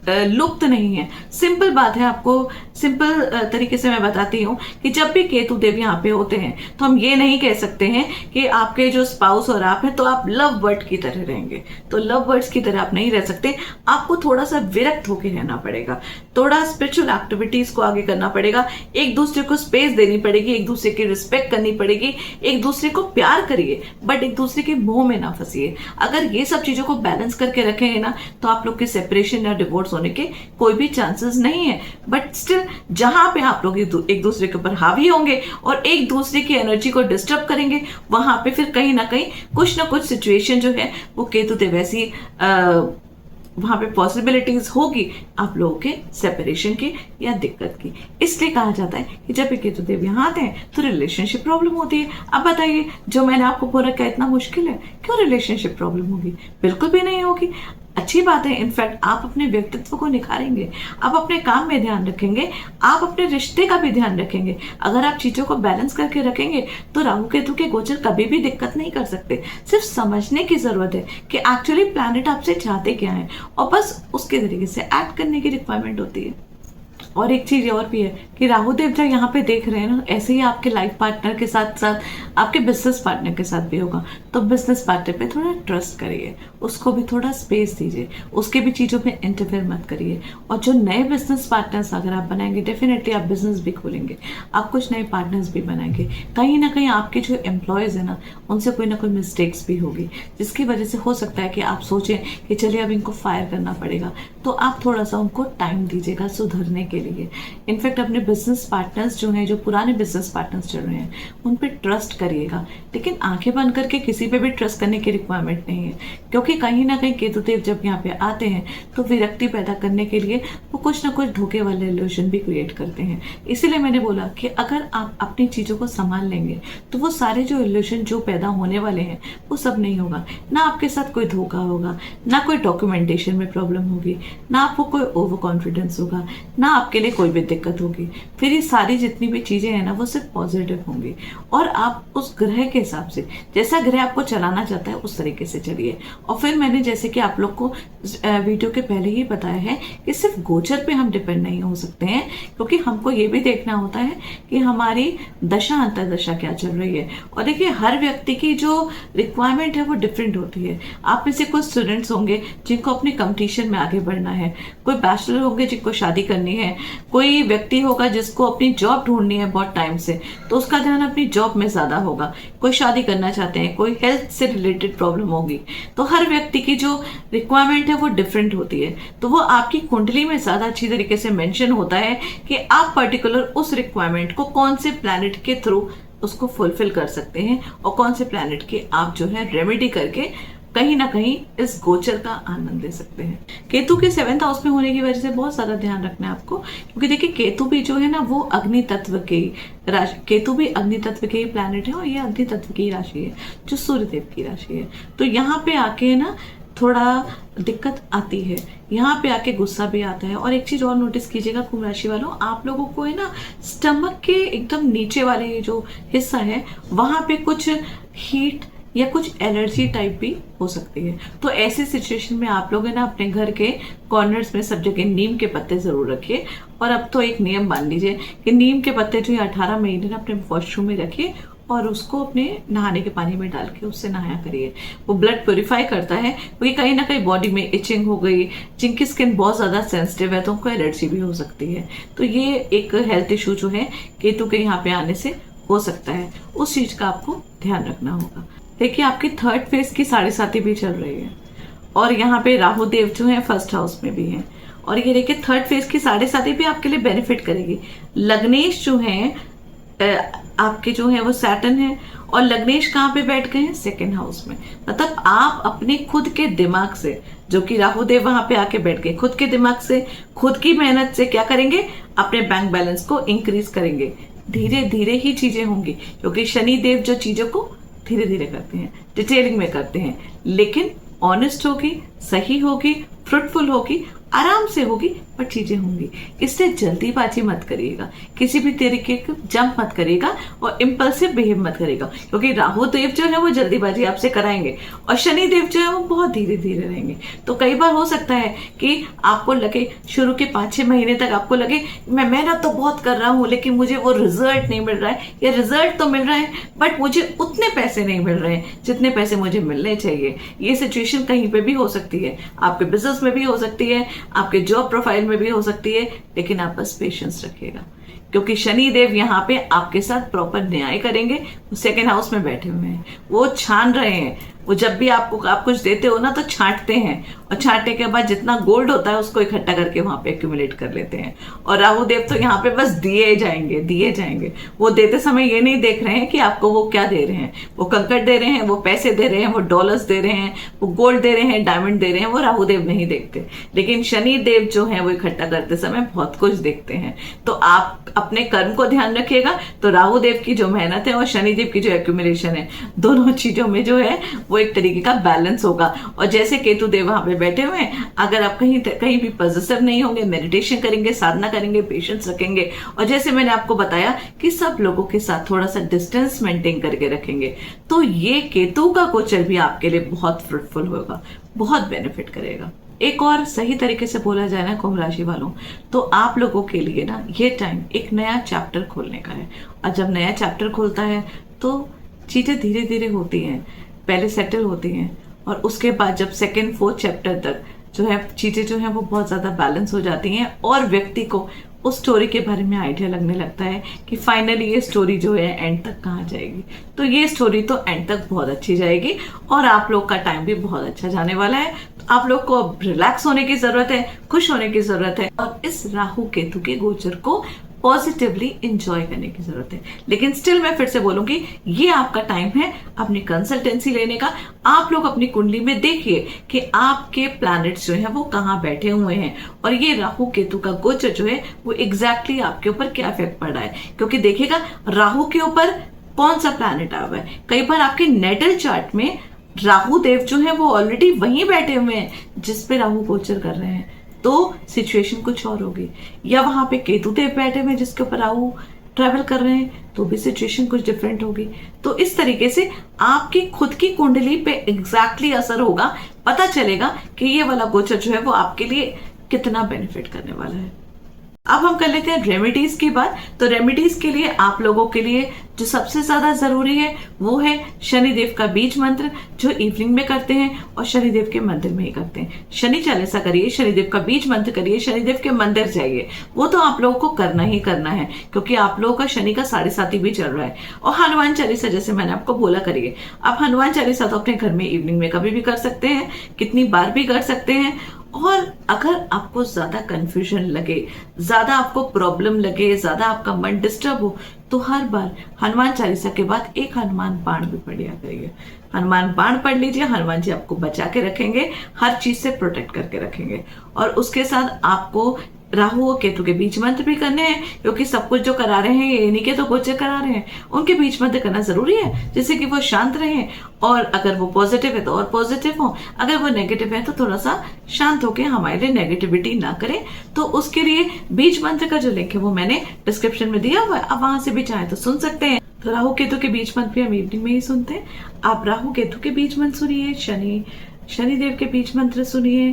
लुप्त नहीं है। सिंपल बात है, आपको सिंपल तरीके से मैं बताती हूँ कि जब भी केतु देव यहाँ पे होते हैं तो हम ये नहीं कह सकते हैं कि आपके जो स्पाउस और आप हैं तो आप लव बर्ड की तरह रहेंगे, तो लव बर्ड्स की तरह आप नहीं रह सकते। आपको थोड़ा सा विरक्त होकर रहना पड़ेगा, थोड़ा स्पिरिचुअल एक्टिविटीज को आगे करना पड़ेगा, एक दूसरे को स्पेस देनी पड़ेगी, एक दूसरे की रिस्पेक्ट करनी पड़ेगी, एक दूसरे को प्यार करिए बट एक दूसरे के मोह में ना फंसिए। अगर ये सब चीजों को बैलेंस करके रखेंगे ना तो आप लोग के सेपरेशन या डिवोर्स होने के कोई भी चांसेस नहीं है। बट स्टिल जहां पे आप लोग एक दूसरे के ऊपर हावी होंगे और एक दूसरे की एनर्जी को डिस्टर्ब करेंगे, वहां पे फिर कहीं ना कहीं कुछ ना कुछ सिचुएशन जो है वो केतु देव ऐसी वहां पे पॉसिबिलिटीज होगी आप लोगों के सेपरेशन की या दिक्कत की। इसलिए कहा जाता है कि जब केतु देव यहाँ आते हैं तो रिलेशनशिप प्रॉब्लम होती है। अब बताइए, जो मैंने आपको बोला क्या इतना मुश्किल है, क्यों रिलेशनशिप प्रॉब्लम होगी? बिल्कुल भी नहीं होगी, अच्छी बात है। इनफैक्ट आप अपने व्यक्तित्व को निखारेंगे, आप अपने काम में ध्यान रखेंगे, आप अपने रिश्ते का भी ध्यान रखेंगे। अगर आप चीजों को बैलेंस करके रखेंगे तो राहु केतु के गोचर कभी भी दिक्कत नहीं कर सकते। सिर्फ समझने की जरूरत है कि एक्चुअली प्लैनेट आपसे चाहते क्या है और बस उसके तरीके से एक्ट करने की रिक्वायरमेंट होती है। और एक चीज और भी है कि राहु देव जब यहाँ पे देख रहे हैं ना, ऐसे ही आपके लाइफ पार्टनर के साथ साथ आपके बिजनेस पार्टनर के साथ भी होगा। तो बिजनेस पार्टनर पे थोड़ा ट्रस्ट करिए, उसको भी थोड़ा स्पेस दीजिए, उसके भी चीजों में इंटरफेयर मत करिए। और जो नए बिजनेस पार्टनर्स अगर आप बनाएंगे, डेफिनेटली आप बिजनेस भी खोलेंगे, आप कुछ नए पार्टनर्स भी बनाएंगे। कहीं ना कहीं आपके जो एम्प्लॉयज है ना, उनसे कोई ना कोई मिस्टेक्स भी होगी, जिसकी वजह से हो सकता है कि आप सोचें कि चलिए अब इनको फायर करना पड़ेगा। तो आप थोड़ा सा उनको टाइम दीजिएगा सुधरने के लिए। इनफैक्ट अपने बिजनेस पार्टनर्स जो हैं, जो पुराने बिजनेस पार्टनर्स चल रहे हैं, उन पे ट्रस्ट करिएगा, लेकिन आंखें बंद करके किसी पे भी ट्रस्ट करने की रिक्वायरमेंट नहीं है। क्योंकि कहीं ना कहीं केतु देव जब यहाँ पे आते हैं तो विरक्ति पैदा करने के लिए वो कुछ ना कुछ धोखे वाले इल्यूजन भी क्रिएट करते हैं। इसीलिए मैंने बोला कि अगर आप अपनी चीजों को संभाल लेंगे तो वो सारे जो इल्यूजन जो पैदा होने वाले हैं वो सब नहीं होगा। ना आपके साथ कोई धोखा होगा, ना कोई डॉक्यूमेंटेशन में प्रॉब्लम होगी, ना आपको कोई ओवर कॉन्फिडेंस होगा, ना आपके लिए कोई भी दिक्कत होगी। फिर ये सारी जितनी भी चीजें हैं ना वो सिर्फ पॉजिटिव होंगी और आप उस ग्रह के हिसाब से, जैसा ग्रह आपको चलाना चाहता है उस तरीके से चलिए। और फिर मैंने जैसे कि आप लोग को वीडियो के पहले ही बताया है कि सिर्फ गोचर पे हम डिपेंड नहीं हो सकते हैं, क्योंकि हमको ये भी देखना होता है कि हमारी दशा अंतरदशा क्या चल रही है। और देखिए, हर व्यक्ति की जो रिक्वायरमेंट है वो डिफरेंट होती है। आप में से कुछ स्टूडेंट्स होंगे जिनको अपने कंपटीशन में आगे बढ़ना है, कोई बैचलर होंगे जिनको शादी करनी है, कोई व्यक्ति होगा जिसको अपनी जॉब ढूंढनी है बहुत टाइम से, तो उसका ध्यान अपनी जॉब में ज्यादा होगा, कोई शादी करना चाहते हैं, कोई हेल्थ से रिलेटेड प्रॉब्लम होगी। तो हर व्यक्ति की जो रिक्वायरमेंट है वो डिफरेंट होती है। तो वो आपकी कुंडली में ज्यादा अच्छी तरीके से मेंशन होता है कि आप पर्टिकुलर उस रिक्वायरमेंट को कौन से प्लैनेट के थ्रू उसको फुलफिल कर सकते हैं और कौन से प्लैनेट के आप जो है रेमेडी करके कहीं ना कहीं इस गोचर का आनंद ले सकते हैं। केतु के 7th हाउस में होने की वजह से बहुत ज्यादा ध्यान रखना है आपको, क्योंकि देखिए केतु भी जो है ना वो अग्नि तत्व के राशि, केतु भी अग्नि तत्व के ही प्लैनेट है और ये अग्नि तत्व की राशि है जो सूर्य देव की राशि है। तो यहाँ पे आके ना थोड़ा दिक्कत आती है, यहाँ पे आके गुस्सा भी आता है। और एक चीज और नोटिस कीजिएगा कुंभ राशि वालों, आप लोगों को है ना स्टमक के एकदम नीचे वाले जो हिस्सा है वहां पे कुछ हीट या कुछ एलर्जी टाइप भी हो सकती है। तो ऐसी सिचुएशन में आप लोग है ना अपने घर के कॉर्नर्स में सब जगह नीम के पत्ते जरूर रखिए। और अब तो एक नियम मान लीजिए कि नीम के पत्ते जो 18 महीने ना अपने वॉशरूम में रखिए और उसको अपने नहाने के पानी में डाल के उससे नहाया करिए। वो ब्लड प्योरीफाई करता है, क्योंकि कहीं ना कहीं बॉडी में इचिंग हो गई, जिनकी स्किन बहुत ज्यादा सेंसिटिव है तो उनको एलर्जी भी हो सकती है। तो ये एक हेल्थ इशू जो है केतु के यहाँ पे आने से हो सकता है, उस चीज का आपको ध्यान रखना होगा। देखिए, आपकी 3rd फेज की 7.5 भी चल रही है और यहाँ पे राहु देव जो है फर्स्ट हाउस में भी है। और ये देखिए थर्ड फेज की 7.5 भी आपके लिए बेनिफिट करेगी। लग्नेश जो है आपके जो है वो सैटर्न है, और लग्नेश कहाँ पे बैठ गए हैं? सेकेंड हाउस में। मतलब आप अपने खुद के दिमाग से, जो कि राहु देव वहां पे आके बैठ गए, खुद के दिमाग से, खुद की मेहनत से क्या करेंगे? अपने बैंक बैलेंस को इंक्रीज करेंगे। धीरे धीरे ही चीजें होंगी, क्योंकि शनि देव जो चीजों को धीरे धीरे करते हैं, डिटेलिंग में करते हैं, लेकिन ऑनेस्ट होगी, सही होगी, फ्रूटफुल होगी, आराम से होगी, पर चीजें होंगी। इससे जल्दीबाजी मत करिएगा, किसी भी तरीके का जंप मत करिएगा और इम्पल्सिव बिहेव मत करिएगा, क्योंकि राहु देव जो है वो जल्दीबाजी आपसे कराएंगे और शनि देव जो है वो बहुत धीरे धीरे रहेंगे। तो कई बार हो सकता है कि आपको लगे शुरू के 5-6 महीने तक आपको लगे मैं मेहनत तो बहुत कर रहा हूँ, लेकिन मुझे वो रिजल्ट नहीं मिल रहा है, या रिजल्ट तो मिल रहा है बट मुझे उतने पैसे नहीं मिल रहे हैं जितने पैसे मुझे मिलने चाहिए। ये सिचुएशन कहीं पे भी हो सकती है, आपके बिजनेस में भी हो सकती है, आपके जॉब प्रोफाइल में भी हो सकती है, लेकिन आप बस पेशेंस रखिएगा, क्योंकि शनि देव यहाँ पे आपके साथ प्रॉपर न्याय करेंगे। वो सेकेंड हाउस में बैठे हुए हैं, वो छान रहे हैं। वो जब भी आप कुछ देते हो ना तो छांटते हैं, और छांटने के बाद जितना गोल्ड होता है उसको इकट्ठा करके वहां पे एक्यूमुलेट कर लेते हैं। और राहु देव तो यहाँ पे बस दिए जाएंगे, दिए जाएंगे। वो देते समय ये नहीं देख रहे हैं कि आपको वो क्या दे रहे हैं, वो कंकड़ दे रहे हैं, वो पैसे दे रहे हैं, वो डॉलर्स दे रहे हैं, वो गोल्ड दे रहे हैं, डायमंड दे रहे हैं, वो राहु देव नहीं देखते। लेकिन शनि देव जो है वो इकट्ठा करते समय बहुत कुछ देखते हैं। तो आप अपने कर्म को ध्यान रखिएगा, तो राहु देव की जो मेहनत है और शनि देव की जो एक्यूमुलेशन है, दोनों चीजों में जो है वो एक तरीके का बैलेंस होगा। और जैसे केतु देव वहां पे बैठे हुए हैं, अगर आप कहीं भी पॉजिटिव नहीं होंगे, मेडिटेशन करेंगे, साधना करेंगे, पेशेंस रखेंगे, और जैसे मैंने आपको बताया कि सब लोगों के साथ थोड़ा सा डिस्टेंस मेंटेन करके रखेंगे, तो ये केतु का गोचर भी आपके लिए बहुत फ्रूटफुल होगा, बहुत बेनिफिट करेगा। एक और सही तरीके से बोला जाए ना कुंभ राशि वालों, तो आप लोगों के लिए ना ये टाइम एक नया चैप्टर खोलने का है। और जब नया चैप्टर खुलता है तो चीजें धीरे धीरे होती हैं, पहले सेटल होती हैं, और उसके बाद जब सेकेंड 4th चैप्टर तक जो है चीजें जो है वो बहुत ज्यादा बैलेंस हो जाती हैं, और व्यक्ति को उस स्टोरी के बारे में आइडिया लगने लगता है कि फाइनली ये स्टोरी जो है एंड तक कहाँ जाएगी। तो ये स्टोरी तो एंड तक बहुत अच्छी जाएगी, और आप लोग का टाइम भी बहुत अच्छा जाने वाला है। तो आप लोग को अब रिलैक्स होने की जरूरत है, खुश होने की जरूरत है, और इस राहु केतु के गोचर को पॉजिटिवली इंजॉय करने की जरूरत है। लेकिन स्टिल मैं फिर से बोलूंगी, ये आपका टाइम है अपनी कंसल्टेंसी लेने का। आप लोग अपनी कुंडली में देखिए कि आपके प्लैनेट्स जो है वो कहाँ बैठे हुए हैं, और ये राहु केतु का गोचर जो है वो एग्जैक्टली आपके ऊपर क्या इफेक्ट पड़ रहा है। क्योंकि देखिएगा राहु के ऊपर कौन सा प्लैनेट आया हुआ है। कई बार आपके नेटल चार्ट में राहु देव जो है वो ऑलरेडी वहीं बैठे हुए हैं जिसपे राहु गोचर कर रहे हैं, तो सिचुएशन कुछ और होगी। या वहां पे केतु देव बैठे हुए जिसके ऊपर राहु ट्रेवल कर रहे हैं, तो भी सिचुएशन कुछ डिफरेंट होगी। तो इस तरीके से आपकी खुद की कुंडली पे एग्जैक्टली असर होगा, पता चलेगा कि ये वाला गोचर जो है वो आपके लिए कितना बेनिफिट करने वाला है। अब हम कर लेते हैं रेमेडीज की बात। तो रेमेडीज के लिए आप लोगों के लिए जो सबसे ज्यादा जरूरी है वो है शनिदेव का बीज मंत्र, जो इवनिंग में करते हैं और शनिदेव के मंदिर में ही करते हैं। शनि चालीसा करिए, शनिदेव का बीज मंत्र करिए, शनिदेव के मंदिर जाइए। वो तो आप लोगों को करना ही करना है, क्योंकि आप लोगों का शनि का 7.5 भी चल रहा है। और हनुमान चालीसा जैसे मैंने आपको बोला करिए। आप हनुमान चालीसा तो अपने घर में इवनिंग में कभी भी कर सकते हैं, कितनी बार भी कर सकते हैं। और अगर आपको ज्यादा कंफ्यूजन लगे, ज्यादा आपको प्रॉब्लम लगे, ज्यादा आपका मन डिस्टर्ब हो, तो हर बार हनुमान चालीसा के बाद एक हनुमान बाण भी पढ़ लिया करिए। हनुमान बाण पढ़ लीजिए, हनुमान जी आपको बचा के रखेंगे, हर चीज से प्रोटेक्ट करके रखेंगे। और उसके साथ आपको राहु और केतु के बीज मंत्र भी करने हैं, क्योंकि सब कुछ जो करा रहे हैं ये इन्हीं के तो गोचर करा रहे हैं, उनके बीज मंत्र करना जरूरी है, जिससे कि वो शांत रहे। और अगर वो पॉजिटिव है तो और पॉजिटिव हो, अगर वो नेगेटिव है तो थोड़ा सा शांत होकर हमारे लिए नेगेटिविटी ना करे। तो उसके लिए बीज मंत्र का जो लिंक है वो मैंने डिस्क्रिप्शन में दिया हुआ है, आप वहां से भी चाहे तो सुन सकते हैं। तो राहु केतु के बीज मंत्र भी हम इवनिंग में ही सुनते हैं। आप राहु केतु के बीज मंत्र सुनिए, शनिदेव के बीज मंत्र सुनिए,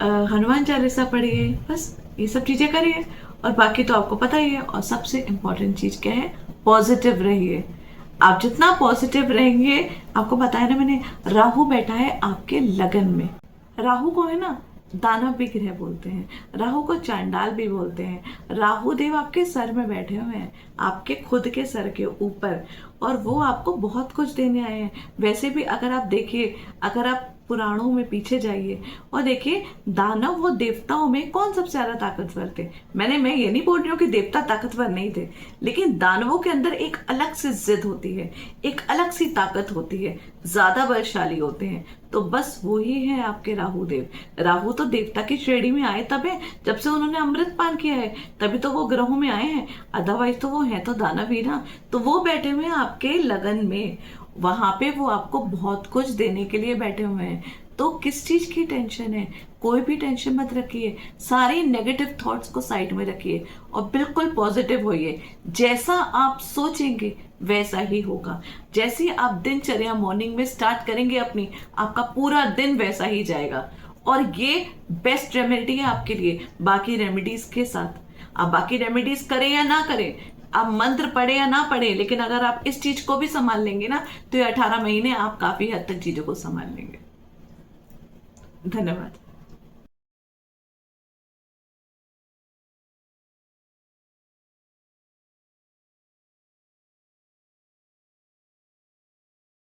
हनुमान चालीसा पढ़िए, बस ये सब चीजें करिए। और बाकी तो आपको पता ही है। और सबसे इंपॉर्टेंट चीज क्या है, पॉजिटिव रहिए। आप जितना पॉजिटिव रहेंगे, आपको पता है ना मैंने, राहु बैठा है आपके लगन में। राहु को है ना दानव भी ग्रह बोलते हैं, राहु को चांडाल भी बोलते हैं। राहु देव आपके सर में बैठे हुए हैं, आपके खुद के सर के ऊपर, और वो आपको बहुत कुछ देने आए हैं। वैसे भी अगर आप देखिए, अगर आप पुराणों में पीछे जाइए और देखिए दानव व देवताओं में कौन सबसे ज्यादा ताकतवर थे। मैं ये नहीं बोल रही हूँ कि देवता ताकतवर नहीं थे, लेकिन दानवों के अंदर एक अलग सी जिद होती है, एक अलग सी ताकत होती है, ज्यादा बलशाली होते हैं। तो बस वो ही है आपके राहु देव। राहु तो देवता की श्रेणी में आए तब है जब से उन्होंने अमृत पान किया है, तभी तो वो ग्रहों में आए हैं, अदरवाइज तो वो है तो दानव ही ना। तो वो बैठे हुए हैं आपके लगन में, वहां पे वो आपको बहुत कुछ देने के लिए बैठे हुए हैं। तो किस चीज की टेंशन है? कोई भी टेंशन मत रखिए, सारे नेगेटिव थॉट्स को साइड में रखिए और बिल्कुल पॉजिटिव होइए। जैसा आप सोचेंगे वैसा ही होगा। जैसे ही आप दिनचर्या मॉर्निंग में स्टार्ट करेंगे अपनी, आपका पूरा दिन वैसा ही जाएगा। और ये बेस्ट रेमेडी है आपके लिए बाकी रेमेडीज के साथ। आप बाकी रेमेडीज करें या ना करें, आप मंत्र पढ़े या ना पढ़े, लेकिन अगर आप इस चीज को भी संभाल लेंगे ना, तो ये 18 महीने आप काफी हद तक चीजों को संभाल लेंगे। धन्यवाद।